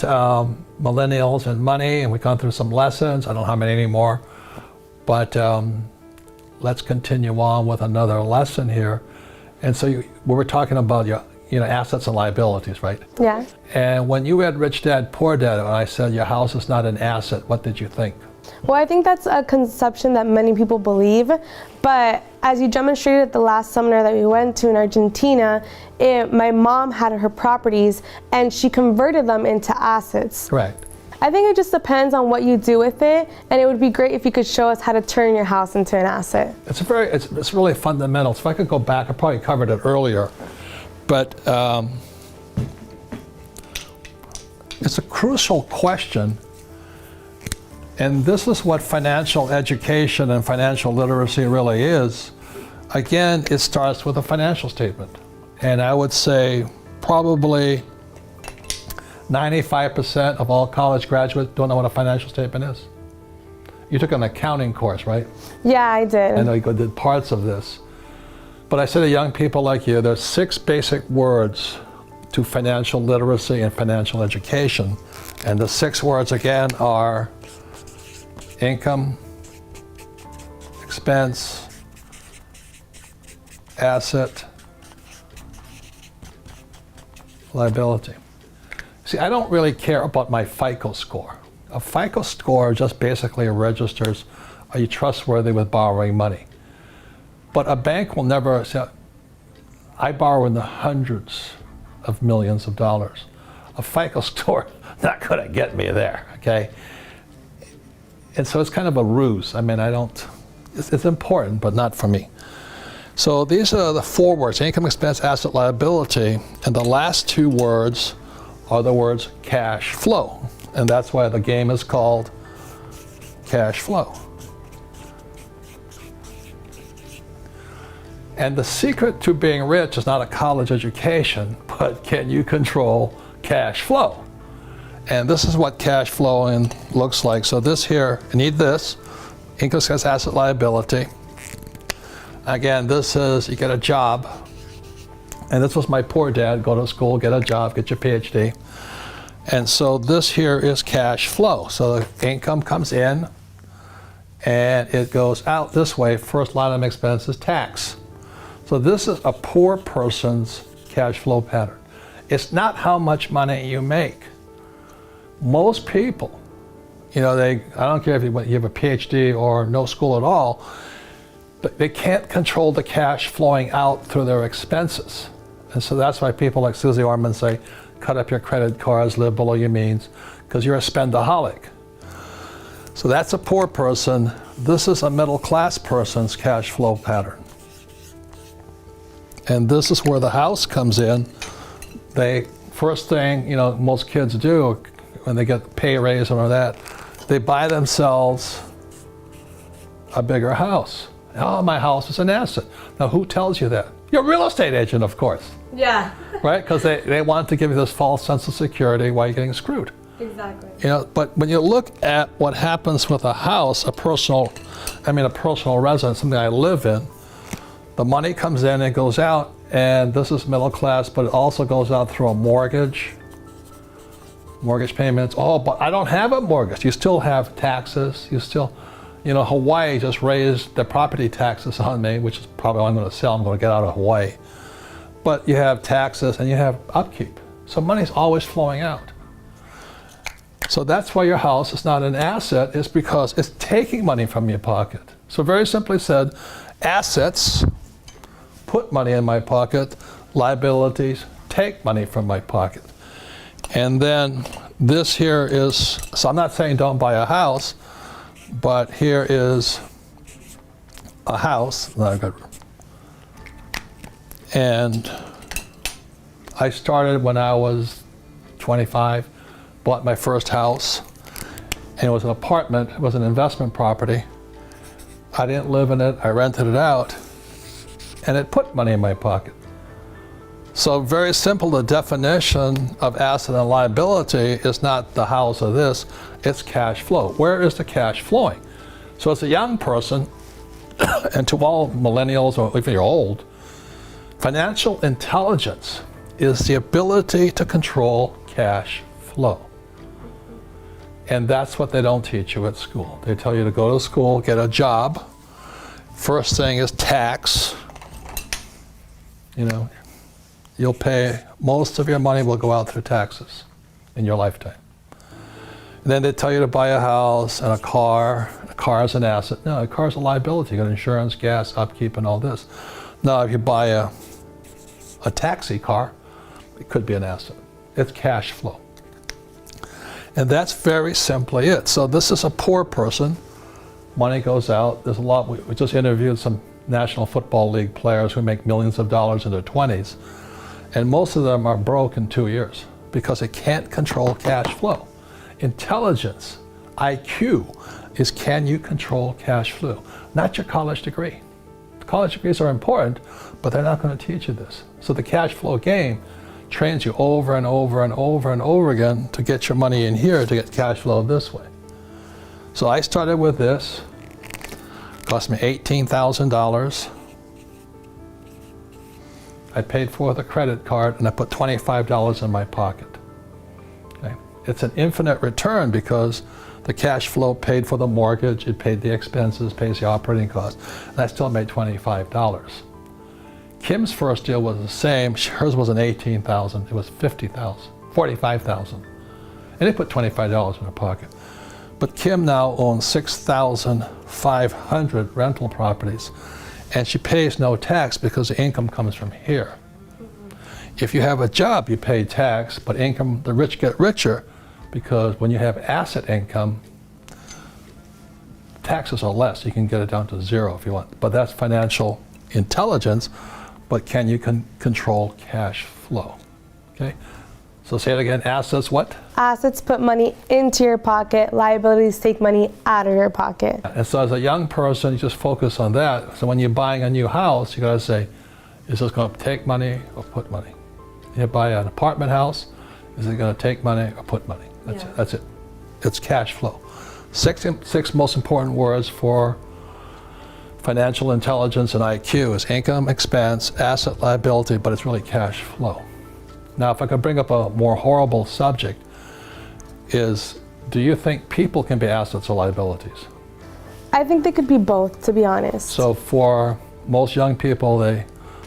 about millennials and money, and we've gone through some lessons. I don't know how many anymore, but let's continue on with another lesson here. And so we were talking about your assets and liabilities, right? Yeah. And when you read Rich Dad, Poor Dad, and I said your house is not an asset, what did you think? Well, I think that's a conception that many people believe, but as you demonstrated at the last seminar that we went to in Argentina, my mom had her properties and she converted them into assets. Correct. I think it just depends on what you do with it, and it would be great if you could show us how to turn your house into an asset. It's really fundamental. So if I could go back, I probably covered it earlier, but it's a crucial question. And this is what financial education and financial literacy really is. Again, it starts with a financial statement. And I would say probably 95% of all college graduates don't know what a financial statement is. You took an accounting course, right? Yeah, I did. I know you did parts of this. But I say to young people like you, there's 6 basic words to financial literacy and financial education. And the 6 words again are income, expense, asset, liability. See, I don't really care about my FICO score. A FICO score just basically registers, are you trustworthy with borrowing money? But a bank will never say, I borrow in the hundreds of millions of dollars. A FICO score not going to get me there, okay? And so it's kind of a ruse. I mean, it's important, but not for me. So these are the 4 words, income, expense, asset, liability, and the last 2 words are the words cash flow. And that's why the game is called cash flow. And the secret to being rich is not a college education, but can you control cash flow? And this is what cash flowing looks like. So this here, you need this, income, expense, asset, liability. Again, this is, you get a job. And this was my poor dad, go to school, get a job, get your PhD. And so this here is cash flow. So the income comes in and it goes out this way. First line of expense is tax. So this is a poor person's cash flow pattern. It's not how much money you make. Most people, I don't care if you have a PhD or no school at all, but they can't control the cash flowing out through their expenses. And so that's why people like Susie Orman say, cut up your credit cards, live below your means, because you're a spendaholic. So that's a poor person. This is a middle class person's cash flow pattern. And this is where the house comes in. First thing, most kids do when they get pay raise or that, they buy themselves a bigger house. Oh, my house is an asset. Now, who tells you that? Your real estate agent, of course. Yeah. Right? Because they want to give you this false sense of security while you're getting screwed. Exactly. But when you look at what happens with a house, a personal residence, something I live in, the money comes in and goes out, and this is middle class, but it also goes out through a mortgage payments. Oh, but I don't have a mortgage. You still have taxes. You still, Hawaii just raised the property taxes on me, which is probably what I'm going to sell. I'm going to get out of Hawaii. But you have taxes and you have upkeep. So money's always flowing out. So that's why your house is not an asset, is because it's taking money from your pocket. So very simply said, assets put money in my pocket, liabilities take money from my pocket. And then this here is, so I'm not saying don't buy a house, but here is a house. And I started when I was 25, bought my first house, and it was an apartment, it was an investment property. I didn't live in it, I rented it out, and it put money in my pocket. So very simple, the definition of asset and liability is not the house or this, it's cash flow. Where is the cash flowing? So as a young person, and to all millennials or even you're old, financial intelligence is the ability to control cash flow. And that's what they don't teach you at school. They tell you to go to school, get a job. First thing is tax. You know, you'll pay, most of your money will go out through taxes in your lifetime. And then they tell you to buy a house and a car. A car is an asset. No, a car is a liability. You got insurance, gas, upkeep, and all this. Now, if you buy a taxi car, it could be an asset. It's cash flow. And that's very simply it. So this is a poor person. Money goes out. There's a lot. We just interviewed some National Football League players who make millions of dollars in their 20s. And most of them are broke in 2 years because they can't control cash flow. Intelligence, IQ, is can you control cash flow? Not your college degree. College degrees are important, but they're not going to teach you this. So the cash flow game trains you over and over and over and over again to get your money in here to get cash flow this way. So I started with this. Cost me $18,000. I paid for the credit card and I put $25 in my pocket. Okay. It's an infinite return because the cash flow paid for the mortgage, it paid the expenses, pays the operating costs, and I still made $25. Kim's first deal was the same. Hers wasn't $18,000, it was $45,000. And they put $25 in her pocket. But Kim now owns 6,500 rental properties, and she pays no tax because the income comes from here. If you have a job, you pay tax, but income, the rich get richer because when you have asset income, taxes are less. You can get it down to zero if you want. But that's financial intelligence, but can you control cash flow? Okay? So say it again, assets what? Assets put money into your pocket, liabilities take money out of your pocket. And so as a young person, you just focus on that. So when you're buying a new house, you gotta say, is this gonna take money or put money? You buy an apartment house, is it gonna take money or put money? That's it. It's cash flow. Six most important words for financial intelligence and IQ is income, expense, asset, liability, but it's really cash flow. Now, if I could bring up a more horrible subject, is do you think people can be assets or liabilities? I think they could be both, to be honest. So for most young people, they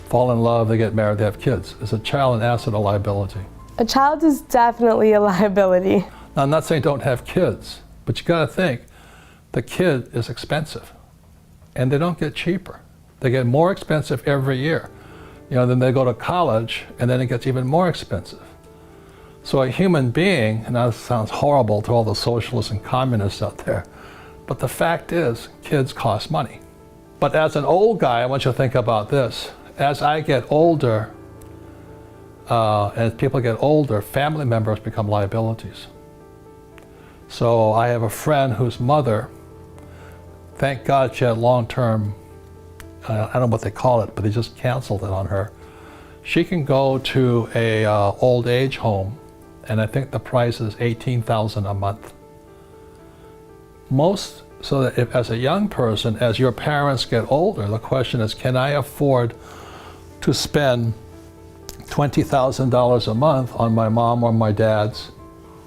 fall in love, they get married, they have kids. Is a child an asset or liability? A child is definitely a liability. Now, I'm not saying don't have kids, but you gotta think, the kid is expensive, and they don't get cheaper. They get more expensive every year. You know, then they go to college, and then it gets even more expensive. So a human being, and that sounds horrible to all the socialists and communists out there, but the fact is, kids cost money. But as an old guy, I want you to think about this. As I get older, as people get older, family members become liabilities. So I have a friend whose mother, thank God she had long-term, I don't know what they call it, but they just canceled it on her. She can go to a old age home, and I think the price is $18,000 a month. So that if, as a young person, as your parents get older, the question is, can I afford to spend $20,000 a month on my mom or my dad's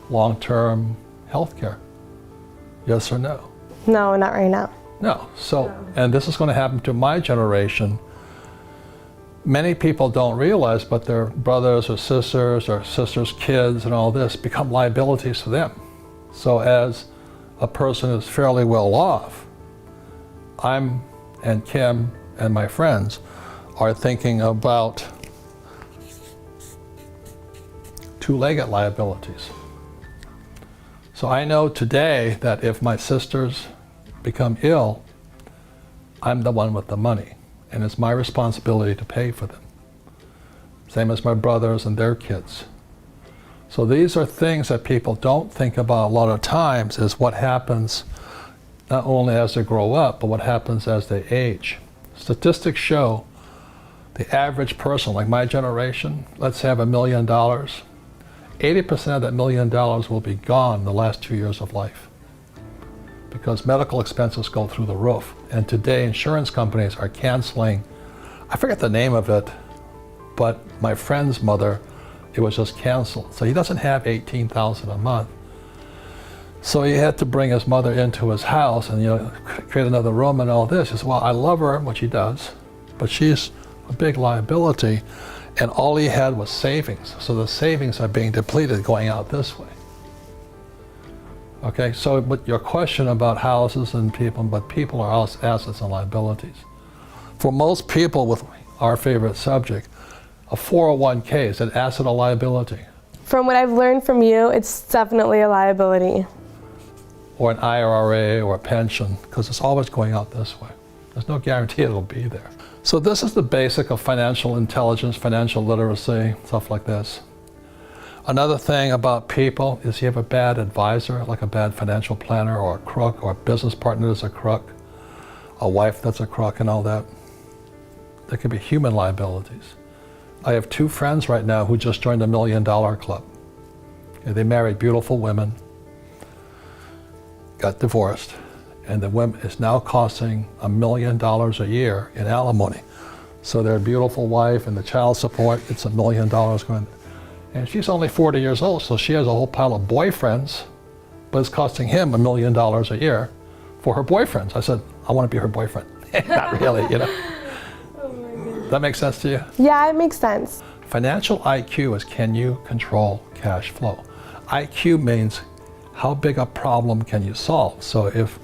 long-term health care? Yes or no? No, not right now. No. So, and this is going to happen to my generation. Many people don't realize, but their brothers or sisters' kids and all this become liabilities to them. So as a person who's fairly well off, I'm and Kim and my friends are thinking about two-legged liabilities. So I know today that if my sisters become ill, I'm the one with the money, and it's my responsibility to pay for them. Same as my brothers and their kids. So these are things that people don't think about a lot of times, is what happens not only as they grow up, but what happens as they age. Statistics show the average person, like my generation, let's say I have $1 million, 80% of that $1 million will be gone in the last 2 years of life, because medical expenses go through the roof. And today insurance companies are canceling, I forget the name of it, but my friend's mother, it was just canceled. So he doesn't have $18,000 a month. So he had to bring his mother into his house and, create another room and all this. He said, well, I love her, which he does, but she's a big liability. And all he had was savings. So the savings are being depleted going out this way. Okay, so but your question about houses and people, but people are assets and liabilities. For most people with our favorite subject, a 401k is an asset or liability. From what I've learned from you, it's definitely a liability. Or an IRA or a pension, because it's always going out this way. There's no guarantee it'll be there. So this is the basic of financial intelligence, financial literacy, stuff like this. Another thing about people is you have a bad advisor, like a bad financial planner or a crook, or a business partner that's a crook, a wife that's a crook and all that. There could be human liabilities. I have 2 friends right now who just joined the $1 Million Club. Okay, they married beautiful women, got divorced, and the woman is now costing $1 million a year in alimony. So their beautiful wife and the child support, it's $1 million going. And she's only 40 years old, so she has a whole pile of boyfriends, but it's costing him $1 million a year for her boyfriends. I said, I want to be her boyfriend. Not really, Oh my goodness. That makes sense to you? Yeah, it makes sense. Financial IQ is, can you control cash flow? IQ means how big a problem can you solve? So if,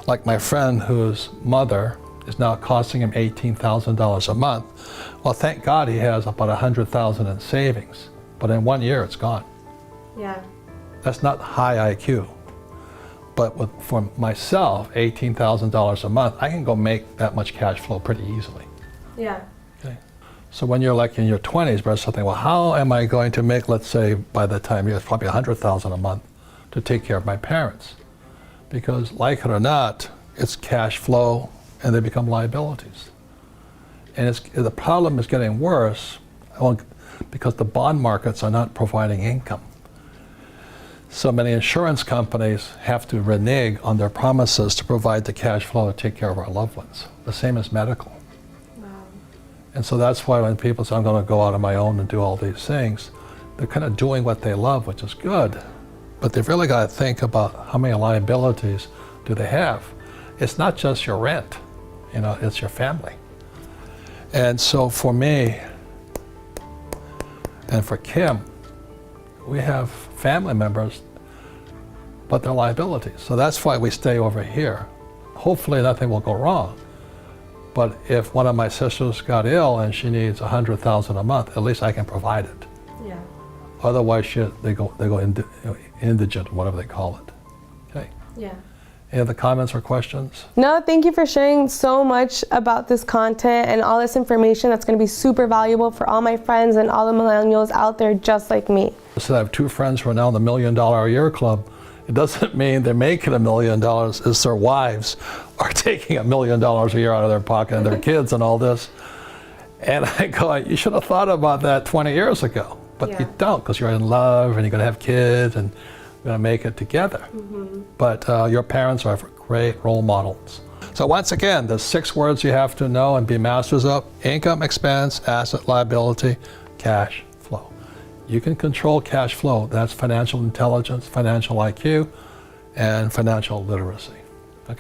like my friend whose mother is now costing him $18,000 a month, well, thank God he has about $100,000 in savings. But in 1 year, it's gone. Yeah. That's not high IQ. But for myself, $18,000 a month, I can go make that much cash flow pretty easily. Yeah. Okay. So when you're like in your 20s, there's something, well, how am I going to make, let's say, by the time you're probably $100,000 a month to take care of my parents? Because like it or not, it's cash flow and they become liabilities. And the problem is getting worse because the bond markets are not providing income. So many insurance companies have to renege on their promises to provide the cash flow to take care of our loved ones. The same as medical. Wow. And so that's why when people say, I'm going to go out on my own and do all these things, they're kind of doing what they love, which is good. But they've really got to think about how many liabilities do they have. It's not just your rent, it's your family. And so for me, and for Kim, we have family members, but they're liabilities. So that's why we stay over here. Hopefully nothing will go wrong. But if one of my sisters got ill and she needs $100,000 a month, at least I can provide it. Yeah. Otherwise, they go indigent, whatever they call it. Okay. Yeah. Any other comments or questions? No, thank you for sharing so much about this content and all this information that's going to be super valuable for all my friends and all the millennials out there just like me. So I have 2 friends who are now in the $1 Million a Year Club. It doesn't mean they're making $1 million. It's their wives are taking $1 million a year out of their pocket and their kids and all this. And I go, you should have thought about that 20 years ago. But you don't, because you're in love and you're going to have kids and you're going to make it together. Mm-hmm. But your parents are great role models. So once again, there's 6 words you have to know and be masters of: income, expense, asset, liability, cash flow. You can control cash flow. That's financial intelligence, financial IQ, and financial literacy.